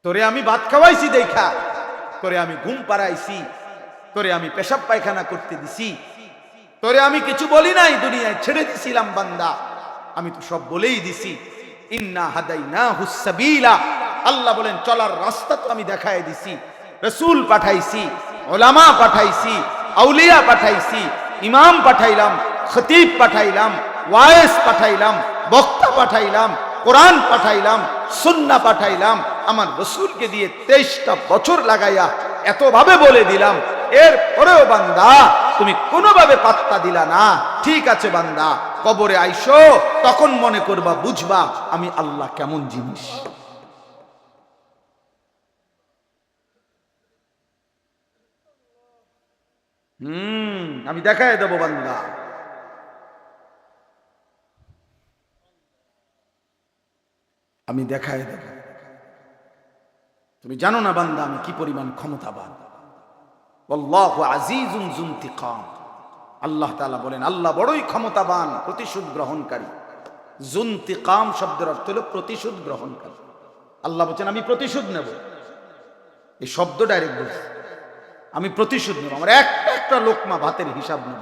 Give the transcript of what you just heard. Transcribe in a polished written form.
তোরে আমি ভাত খাওয়াইছি দেখা, তোরে আমি ঘুম পাড়াইছি, তোরে আমি পেশাব পায়খানা করতে দিছি, তোরে আমি কিছু বলি নাই, দুনিয়ায় ছেড়ে দিছিলাম বান্দা, আমি তো সব বলেই দিছি। ইন্না হাদাইনাহুস সাবিলা, আল্লাহ বলেন চলার রাস্তা তো আমি দেখায় দিছি। রাসূল পাঠাইছি, উলামা পাঠাইছি, আউলিয়া পাঠাইছি, ইমাম পাঠাইলাম, খতিব পাঠাইলাম, ওয়াইজ পাঠাইলাম, বক্তা পাঠাইলাম, কোরআন পাঠাইলাম, সুন্নাহ পাঠাইলাম। আমার রাসূলকে দিয়ে 23টা বছর লাগাইয়া এতভাবে বলে দিলাম, এরপরেও বান্দা তুমি কোনোভাবে পাত্তা দিলা না। ঠিক আছে বান্দা, কবরে আইসো, তখন মনে করবা, বুঝবা আমি আল্লাহ কেমন জিনিস। আমি দেখায় দেব বান্দা। আমি দেখায় দেব। তুমি জানো না বান্দা আমি কি পরিমাণ ক্ষমতাবান। আল্লাহু আজিজুন যুনতিকাম। আল্লাহ তাআলা বলেন আল্লাহ বড়ই ক্ষমতাবান, প্রতিশোধ গ্রহণকারী। যুনতিকাম শব্দের অর্থ হলো প্রতিশোধ গ্রহণকারী। আল্লাহ বলেন আমি প্রতিশোধ নেব। এই শব্দ ডাইরেক্ট বলছে, আমি প্রতিশোধ নেব, আমার একটা একটা লোকমা ভাতের হিসাব নেব।